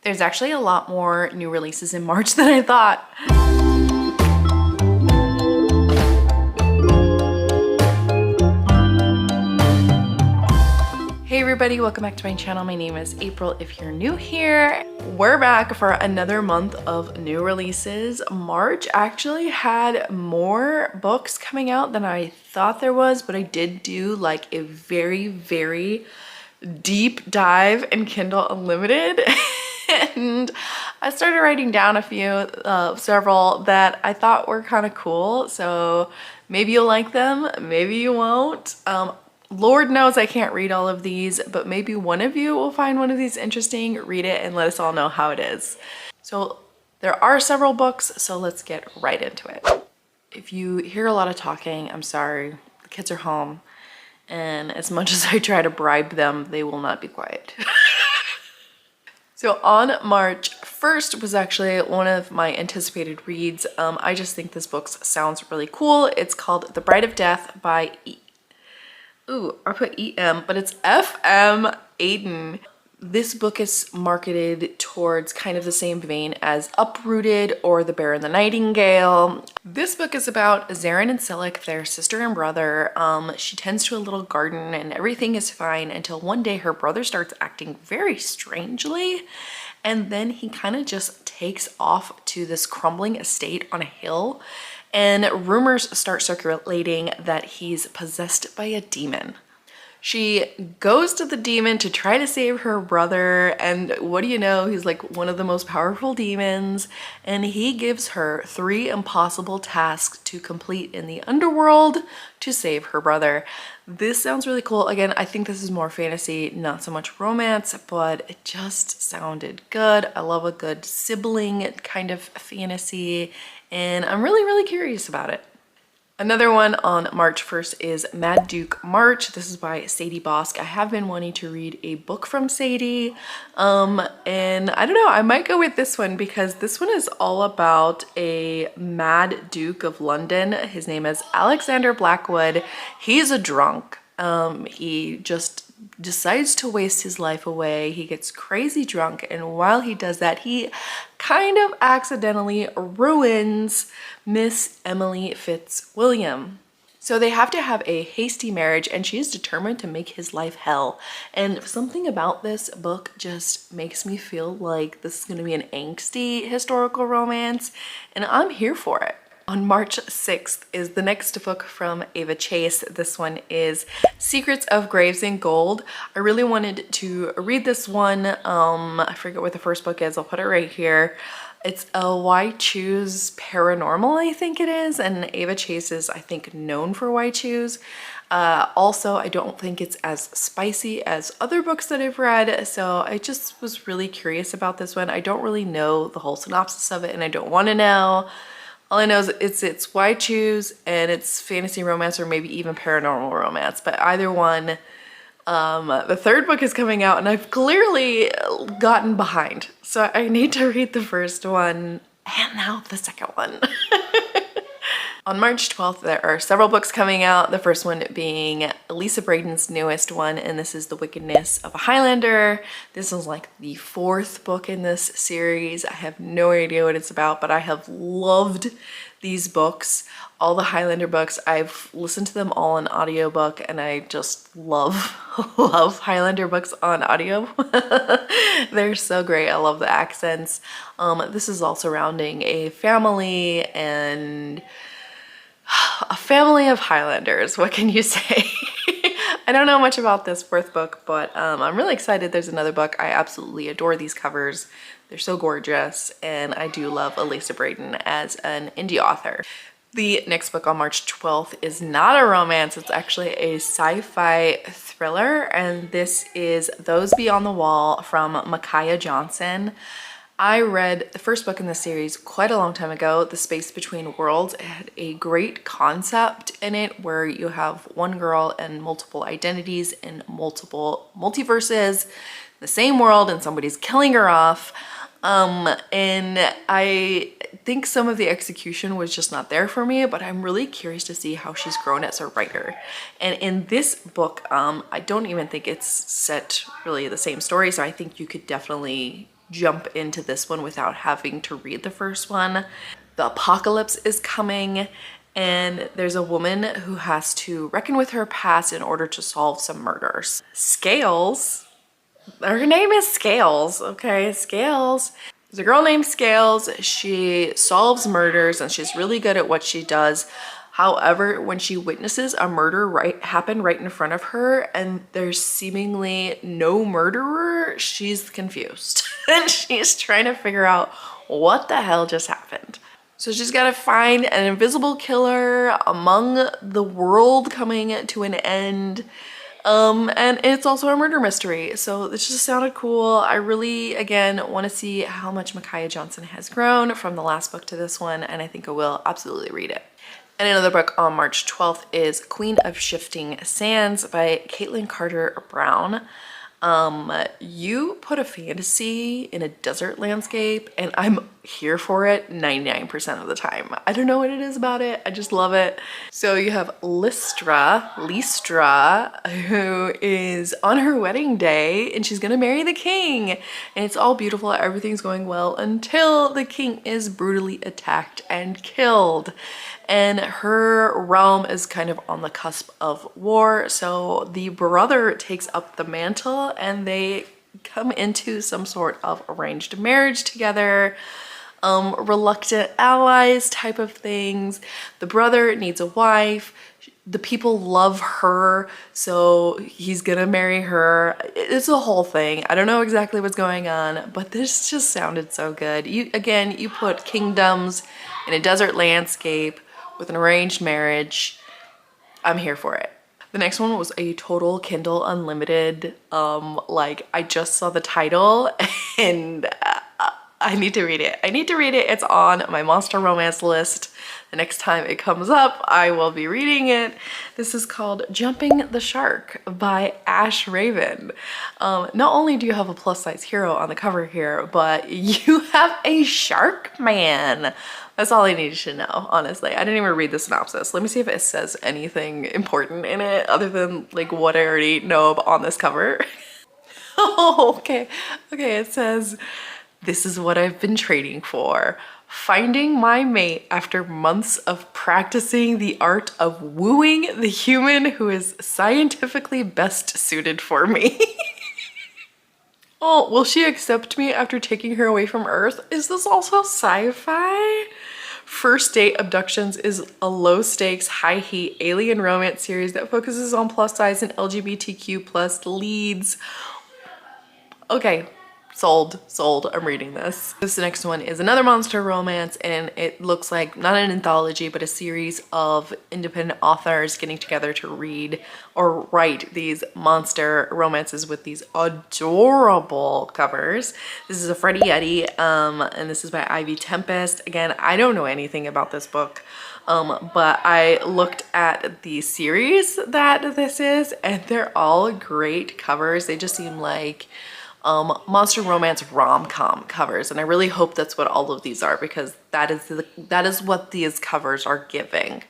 There's actually a lot more new releases in March than I thought. Hey everybody, welcome back to my channel. My name is April if you're new here. We're back for another month of new releases. March actually had more books coming out than I thought there was, but I did do like a very deep dive in Kindle Unlimited. And I started writing down a few, several that I thought were kind of cool. So maybe you'll like them, maybe you won't. Lord knows I can't read all of these, but maybe one of you will find one of these interesting, read it, and let us all know how it is. So there are several books, so let's get right into it. If you hear a lot of talking, I'm sorry. The kids are home, and as much as I try to bribe them, they will not be quiet. So on March 1st was actually one of my anticipated reads. I just think this book sounds really cool. It's called The Bride of Death by I put E.M., but it's F.M. Aden. This book is marketed towards kind of the same vein as Uprooted or The Bear and the Nightingale. This book is about Zarin and Selic, their sister and brother. She tends to a little garden and everything is fine until one day her brother starts acting very strangely. And then he kind of just takes off to this crumbling estate on a hill. And rumors start circulating that he's possessed by a demon. She goes to the demon to try to save her brother, and what do you know, he's like one of the most powerful demons, and he gives her 3 impossible tasks to complete in the underworld to save her brother. This sounds really cool. Again, I think this is more fantasy, not so much romance, but it just sounded good. I love a good sibling kind of fantasy, and I'm really curious about it. Another one on March 1st is Mad Duke March. This is by Sadie Bosque. I have been wanting to read a book from Sadie, and I don't know, I might go with this one because this one is all about a Mad Duke of London. His name is Alexander Blackwood. He's a drunk. He just decides to waste his life away. He gets crazy drunk, and while he does that, he kind of accidentally ruins Miss Emily Fitzwilliam. So they have to have a hasty marriage, and she is determined to make his life hell. And something about this book just makes me feel like this is going to be an angsty historical romance, and I'm here for it. On March 6th is the next book from Ava Chase. This one is Secrets of Graves in Gold. I really wanted to read this one. I forget what the first book is. I'll put it right here. It's a Why Choose Paranormal, I think it is. And Ava Chase is, I think, known for Why Choose. Also, I don't think it's as spicy as other books that I've read. So I just was really curious about this one. I don't really know the whole synopsis of it, and I don't want to know. All I know is it's Why Choose, and it's fantasy romance or maybe even paranormal romance, but either one. The third book is coming out and I've clearly gotten behind. So I need to read the first one and now the second one. On March 12th, there are several books coming out. The first one being Elisa Braden's newest one, and this is The Wickedness of a Highlander. This is like the 4th book in this series. I have no idea what it's about, but I have loved these books. All the Highlander books, I've listened to them all in audiobook, and I just love Highlander books on audio. They're so great. I love the accents. This is all surrounding a family and a family of Highlanders. What can you say? I don't know much about this 4th book, but I'm really excited there's another book. I absolutely adore these covers. They're so gorgeous, and I do love Elisa Braden as an indie author. The next book on March 12th is not a romance. It's actually a sci-fi thriller, and this is Those Beyond the Wall from Micaiah Johnson. I read the first book in the series quite a long time ago, The Space Between Worlds. It had a great concept in it where you have one girl and multiple identities in multiple multiverses, the same world, and somebody's killing her off. And I think some of the execution was just not there for me, but I'm really curious to see how she's grown as a writer. And in this book, I don't even think it's set really the same story, so I think you could definitely jump into this one without having to read the first one. The apocalypse is coming, and there's a woman who has to reckon with her past in order to solve some murders. Scales, her name is Scales, okay, Scales. There's a girl named Scales. She solves murders and she's really good at what she does. However, when she witnesses a murder happen right in front of her and there's seemingly no murderer, she's confused. And she's trying to figure out what the hell just happened. So she's got to find an invisible killer among the world coming to an end. And it's also a murder mystery. So this just sounded cool. I really, again, want to see how much Micaiah Johnson has grown from the last book to this one. And I think I will absolutely read it. And another book on March 12th is Queen of Shifting Sands by Kaitlyn Carter Brown. You put a fantasy in a desert landscape and I'm here for it 99% of the time. I don't know what it is about it. I just love it. So you have Lystra, who is on her wedding day and she's gonna marry the king. And it's all beautiful. Everything's going well until the king is brutally attacked and killed. And her realm is kind of on the cusp of war. So the brother takes up the mantle and they come into some sort of arranged marriage together. Reluctant allies type of things. The brother needs a wife. The people love her, so he's gonna marry her. It's a whole thing. I don't know exactly what's going on, but this just sounded so good. You put kingdoms in a desert landscape with an arranged marriage. I'm here for it. The next one was a total Kindle Unlimited. I just saw the title and I need to read it. It's on my monster romance list. The next time it comes up, I will be reading it. This is called Jumping the Shark by Ash Raven. Not only do you have a plus size hero on the cover here, but you have a shark man. That's all I needed to know, honestly. I didn't even read the synopsis. Let me see if it says anything important in it other than like what I already know on this cover. Oh, okay. Okay, it says, "This is what I've been training for. Finding my mate after months of practicing the art of wooing the human who is scientifically best suited for me." Oh, will she accept me after taking her away from Earth? Is this also sci-fi? First Date Abductions is a low-stakes, high-heat alien romance series that focuses on plus-size and LGBTQ plus leads. Okay. Sold. I'm reading this. This next one is another monster romance and it looks like not an anthology but a series of independent authors getting together to read or write these monster romances with these adorable covers. This is a Fretty Yeti and this is by Ivy Tempest. Again, I don't know anything about this book. But I looked at the series that this is and they're all great covers. They just seem like monster romance rom-com covers, and I really hope that's what all of these are because that is what these covers are giving.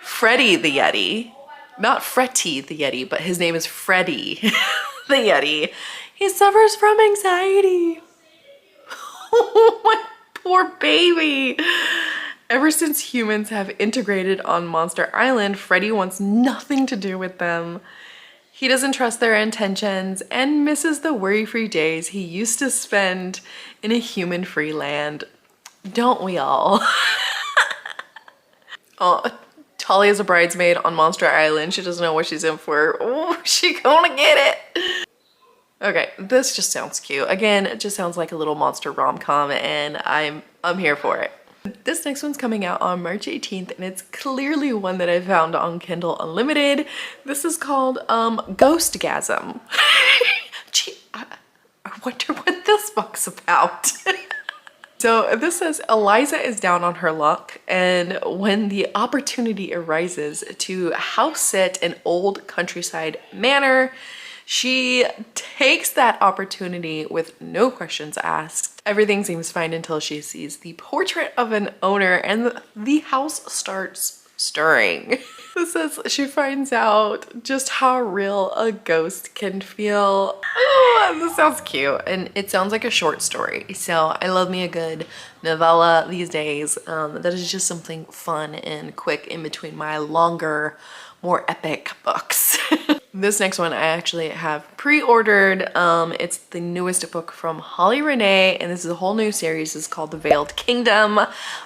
Fretty the Yeti, not Fretty the Yeti, but his name is Fretty the Yeti. He suffers from anxiety. Oh, my poor baby. Ever since humans have integrated on Monster Island, Fretty wants nothing to do with them. He doesn't trust their intentions and misses the worry-free days he used to spend in a human-free land. Don't we all? Oh, Talia's a bridesmaid on Monster Island. She doesn't know what she's in for. Oh, she gonna get it. Okay, this just sounds cute. Again, it just sounds like a little monster rom-com and I'm here for it. This next one's coming out on March 18th and it's clearly one that I found on Kindle Unlimited. This is called Ghostgasm. Gee, I wonder what this book's about. So this says Eliza is down on her luck and when the opportunity arises to house sit an old countryside manor, she takes that opportunity with no questions asked. Everything seems fine until she sees the portrait of an owner and the house starts stirring. This says she finds out just how real a ghost can feel. Oh, this sounds cute. And it sounds like a short story. So I love me a good novella these days. That is just something fun and quick in between my longer, more epic books. This next one I actually have pre-ordered. It's the newest book from Holly Renee, and this is a whole new series. It's called The Veiled Kingdom.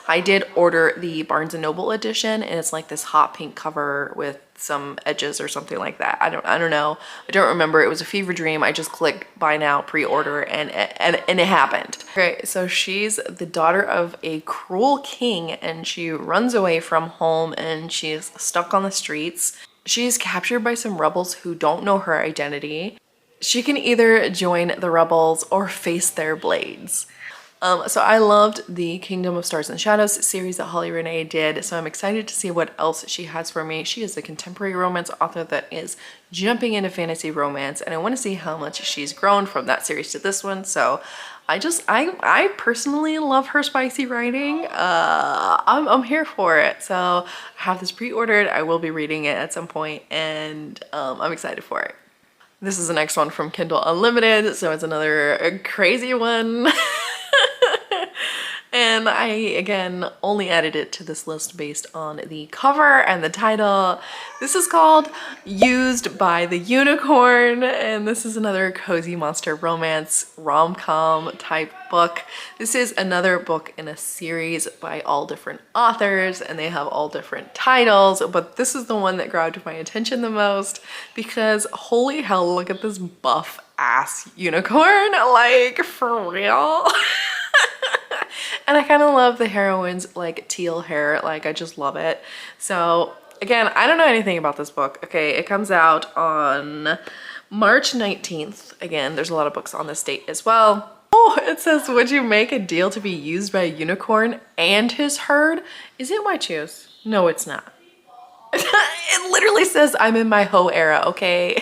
I did order the Barnes & Noble edition, and it's like this hot pink cover with some edges or something like that. I don't know. I don't remember. It was a fever dream. I just clicked buy now, pre-order, and it happened. Okay, so she's the daughter of a cruel king, and she runs away from home, and she's stuck on the streets. She's captured by some rebels who don't know her identity. She can either join the rebels or face their blades. So I loved the Kingdom of Stars and Shadows series that Holly Renee did, so I'm excited to see what else she has for me. She is a contemporary romance author that is jumping into fantasy romance, and I want to see how much she's grown from that series to this one. So I personally love her spicy writing. I'm here for it. So I have this pre-ordered. I will be reading it at some point, and I'm excited for it. This is the next one from Kindle Unlimited, so it's another crazy one. And I, again, only added it to this list based on the cover and the title. This is called Used by the Unicorn, and this is another cozy monster romance rom-com type book. This is another book in a series by all different authors, and they have all different titles, but this is the one that grabbed my attention the most because holy hell, look at this buff ass unicorn, like for real. And I kind of love the heroine's like teal hair, like I just love it. So again, I don't know anything about this book. Okay, it comes out on March 19th. Again, there's a lot of books on this date as well. Oh, it says, would you make a deal to be used by a unicorn and his herd? Is it my choose? No, it's not. It literally says I'm in my hoe era, okay?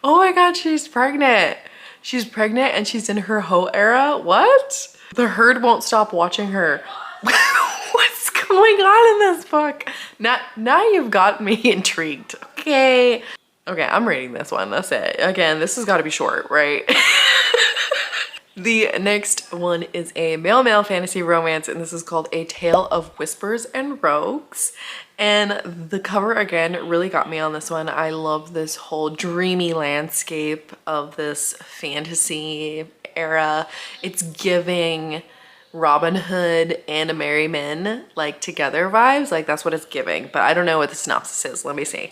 Oh my God, she's pregnant. She's pregnant and she's in her hoe era? What? The herd won't stop watching her. What's going on in this book? Now you've got me intrigued, okay? Okay, I'm reading this one, that's it. Again, this has got to be short, right? The next one is a male fantasy romance, and this is called A Tale of Whispers and Rogues. And the cover, again, really got me on this one. I love this whole dreamy landscape of this fantasy era. It's giving Robin Hood and A Merry Men, like, together vibes. Like, that's what it's giving. But I don't know what the synopsis is. Let me see.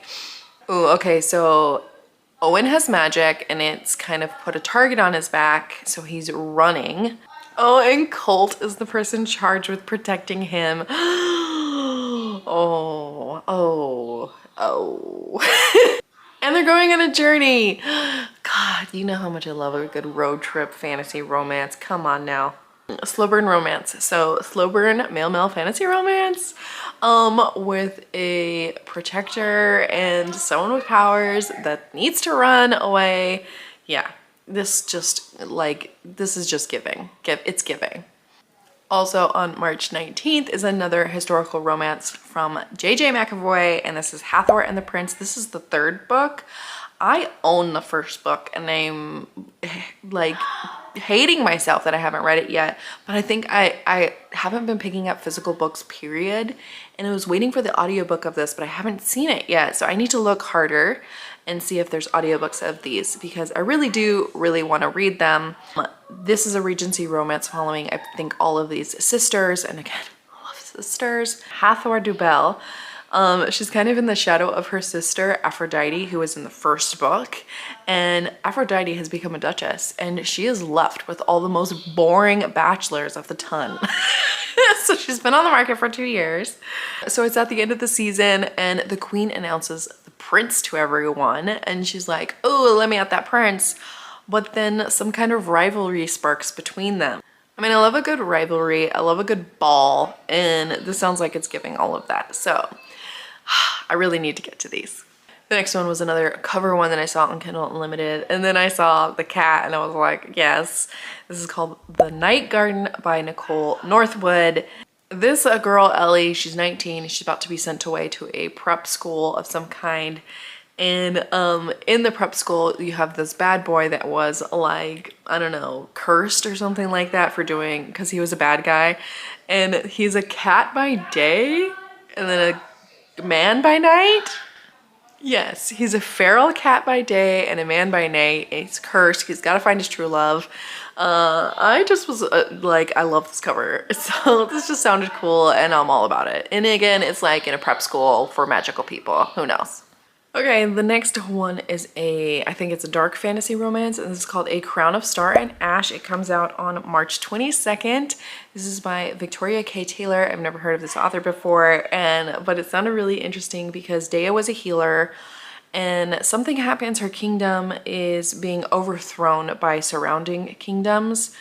Ooh, okay, so Owen has magic, and it's kind of put a target on his back, so he's running. Oh, and Colt is the person charged with protecting him. Oh. And they're going on a journey. God, you know how much I love a good road trip fantasy romance. Come on now. Slow burn romance. So slow burn male fantasy romance with a protector and someone with powers that needs to run away. Yeah, this is just giving. It's giving. Also on March 19th is another historical romance from J.J. McAvoy, and this is Hathor and the Prince. This is the third book. I own the first book, and I'm like hating myself that I haven't read it yet, but I think I haven't been picking up physical books, period, and I was waiting for the audiobook of this, but I haven't seen it yet, so I need to look harder and see if there's audiobooks of these because I do really want to read them. This is a Regency romance following, I think, all of these sisters, and again, I love sisters. Hathor Dubel. She's kind of in the shadow of her sister Aphrodite, who was in the first book, and Aphrodite has become a duchess, and she is left with all the most boring bachelors of the ton. So she's been on the market for 2 years. So it's at the end of the season, and the queen announces the prince to everyone, and she's like, oh, let me at that prince. But then some kind of rivalry sparks between them. I mean, I love a good rivalry, I love a good ball, and this sounds like it's giving all of that. So I really need to get to these. The next one was another cover one that I saw on Kindle Unlimited, and then I saw the cat and I was like, yes. This is called The Night Garden by Nicole Northwood. this girl, Ellie, she's 19. She's about to be sent away to a prep school of some kind. And in the prep school, you have this bad boy that was like, I don't know, cursed or something like that for doing, because he was a bad guy. And he's a cat by day and then a man by night. Yes, he's a feral cat by day and a man by night. He's cursed. He's got to find his true love. I just was like, I love this cover. So this just sounded cool and I'm all about it. And again, it's like in a prep school for magical people. Who knows? Okay, the next one is I think it's a dark fantasy romance, and this is called A Crown of Star and Ash. It comes out on March 22nd. This is by Victoria K. Taylor. I've never heard of this author before, but it sounded really interesting because Dea was a healer, and something happens. Her kingdom is being overthrown by surrounding kingdoms,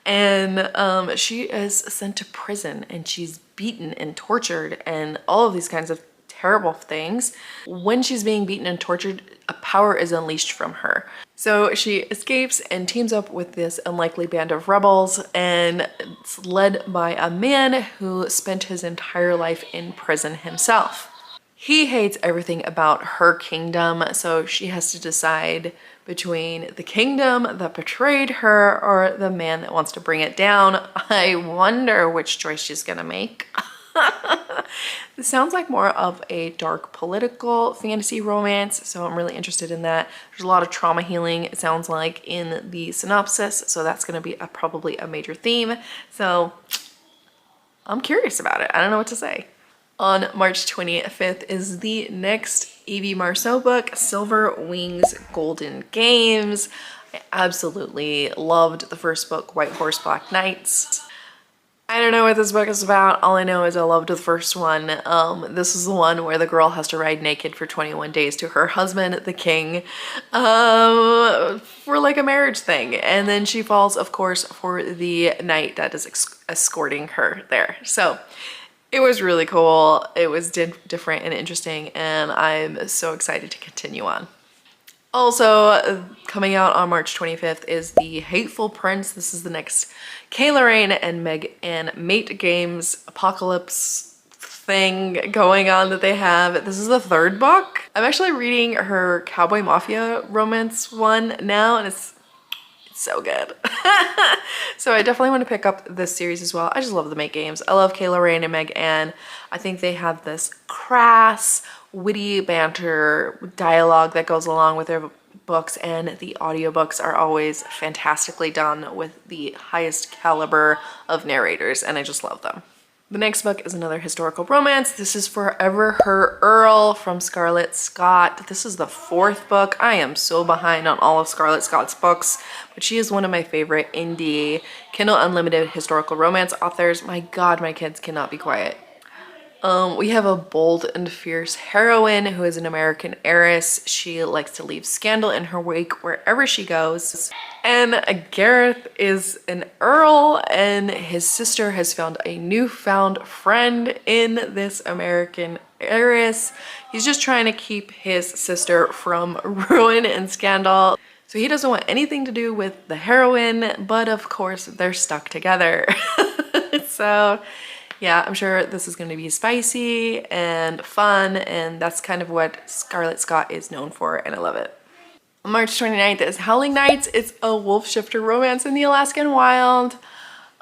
and she is sent to prison, and she's beaten and tortured and all of these kinds of terrible things. When she's being beaten and tortured, a power is unleashed from her. So she escapes and teams up with this unlikely band of rebels, and it's led by a man who spent his entire life in prison himself. He hates everything about her kingdom, so she has to decide between the kingdom that betrayed her or the man that wants to bring it down. I wonder which choice she's gonna make. This sounds like more of a dark political fantasy romance, so I'm really interested in that. There's a lot of trauma healing, it sounds like, in the synopsis, so that's going to be probably a major theme. So I'm curious about it. I don't know what to say. On March 25th is the next Evie Marceau book, Silver Wings Golden Games. I absolutely loved the first book, White Horse Black Knights. I don't know what this book is about. All I know is I loved the first one. This is the one where the girl has to ride naked for 21 days to her husband, the king, for like a marriage thing. And then she falls, of course, for the knight that is escorting her there. So it was really cool. It was different and interesting, and I'm so excited to continue on. Also, coming out on March 25th is the Hateful Prince. This is the next Lorraine and Meg and Mate Games apocalypse thing going on that they have. This is the third book. I'm actually reading her Cowboy Mafia romance one now, and it's so good. So I definitely want to pick up this series as well. I just love the Mate Games. I love Lorraine and Meg Ann. I think they have this crass, witty banter dialogue that goes along with their books, and the audiobooks are always fantastically done with the highest caliber of narrators, and I just love them. The next book is another historical romance. This is Forever Her Earl from Scarlett Scott. This is the fourth book. I am so behind on all of Scarlett Scott's books, but she is one of my favorite indie Kindle Unlimited historical romance authors. My God, my kids cannot be quiet. We have a bold and fierce heroine who is an American heiress. She likes to leave scandal in her wake wherever she goes. And Gareth is an Earl, and his sister has found a newfound friend in this American heiress. He's just trying to keep his sister from ruin and scandal. So he doesn't want anything to do with the heroine, but of course they're stuck together. So yeah, I'm sure this is going to be spicy and fun, and that's kind of what Scarlett Scott is known for, and I love it. March 29th is Howling Nights. It's a wolf shifter romance in the Alaskan wild.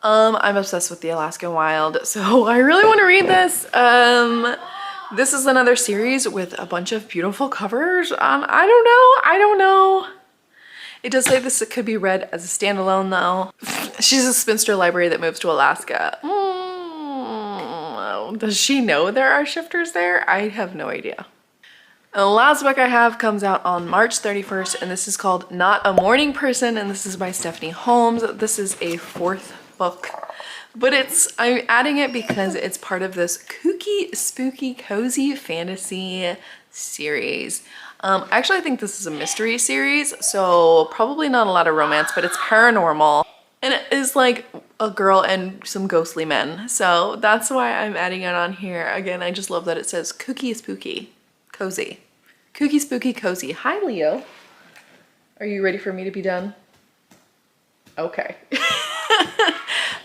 I'm obsessed with the Alaskan wild, so I really want to read this. This is another series with a bunch of beautiful covers. I don't know. It does say this could be read as a standalone though. She's a spinster library that moves to Alaska. Does she know there are shifters there? I have no idea. And the last book I have comes out on March 31st, and this is called Not a Morning Person, and this is by Stephanie Holmes. This is a fourth book, but I'm adding it because it's part of this kooky, spooky, cozy fantasy series. Actually, I think this is a mystery series, so probably not a lot of romance, but it's paranormal. And it is like a girl and some ghostly men. So that's why I'm adding it on here. Again, I just love that it says kooky, spooky, cozy. Kooky, spooky, cozy. Hi, Leo. Are you ready for me to be done? Okay.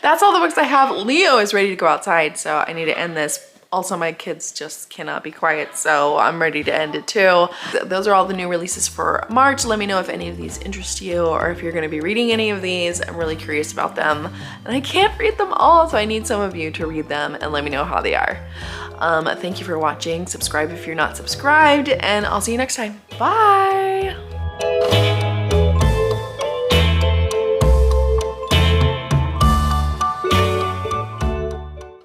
that's all the books I have. Leo is ready to go outside, so I need to end this. Also, my kids just cannot be quiet, so I'm ready to end it too. Those are all the new releases for March. Let me know if any of these interest you or if you're going to be reading any of these. I'm really curious about them. And I can't read them all, so I need some of you to read them and let me know how they are. Thank you for watching. Subscribe if you're not subscribed, and I'll see you next time. Bye!